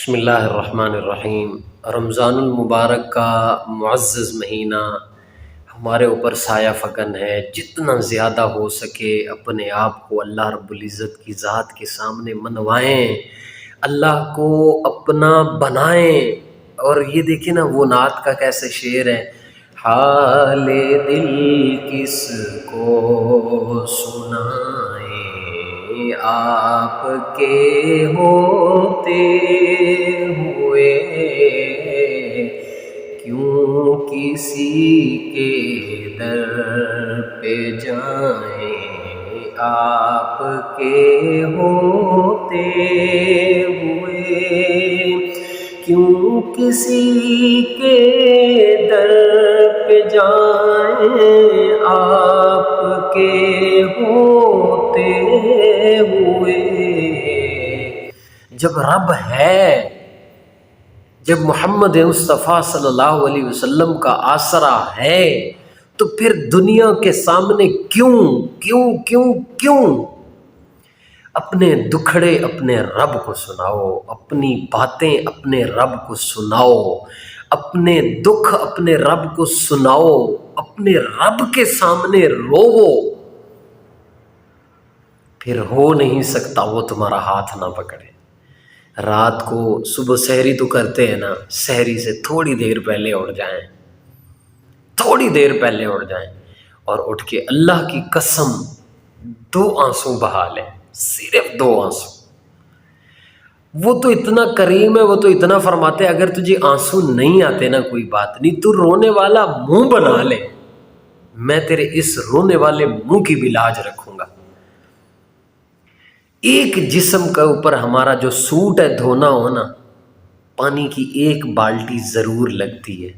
بسم اللہ الرحمن الرحیم۔ رمضان المبارک کا معزز مہینہ ہمارے اوپر سایہ فکن ہے۔ جتنا زیادہ ہو سکے اپنے آپ کو اللہ رب العزت کی ذات کے سامنے منوائیں، اللہ کو اپنا بنائیں۔ اور یہ دیکھیں نا، وہ نعت کا کیسے شعر ہے، حال دل کس کو سنائیں آپ کے ہوتے ہوئے، کیوں کسی کے در پہ جائیں آپ کے ہوتے ہوئے، کیوں کسی کے در پہ جائیں آپ کے ہوتے ہوئے۔ جب رب ہے، جب محمد مصطفیٰ صلی اللہ علیہ وسلم کا آسرا ہے، تو پھر دنیا کے سامنے کیوں اپنے دکھڑے اپنے رب کو سناؤ، اپنی باتیں اپنے رب کو سناؤ، اپنے دکھ اپنے رب کو سناؤ، اپنے رب کے سامنے روو۔ پھر ہو نہیں سکتا وہ تمہارا ہاتھ نہ پکڑے۔ رات کو صبح سحری تو کرتے ہیں نا، سحری سے تھوڑی دیر پہلے اٹھ جائیں، تھوڑی دیر پہلے اٹھ جائیں اور اٹھ کے اللہ کی قسم 2 آنسو بہا لیں، صرف 2 آنسو۔ وہ تو اتنا کریم ہے، وہ تو اتنا فرماتے ہیں اگر تجھے آنسو نہیں آتے نا کوئی بات نہیں، تو رونے والا منہ بنا لے، میں تیرے اس رونے والے منہ کی بھی لاج رکھوں گا۔ ایک جسم کے اوپر ہمارا جو سوٹ ہے دھونا ہونا، پانی کی 1 بالٹی ضرور لگتی ہے۔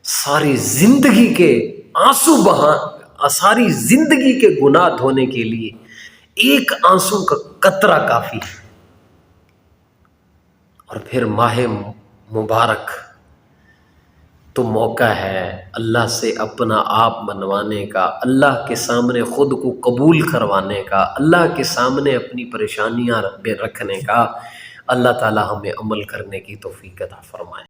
ساری زندگی کے آنسو ساری زندگی کے گناہ دھونے کے لیے 1 آنسو کا قطرہ کافی ہے۔ اور پھر ماہ مبارک تو موقع ہے اللہ سے اپنا آپ منوانے کا، اللہ کے سامنے خود کو قبول کروانے کا، اللہ کے سامنے اپنی پریشانیاں رکھنے کا۔ اللہ تعالی ہمیں عمل کرنے کی توفیق عطا فرمائے۔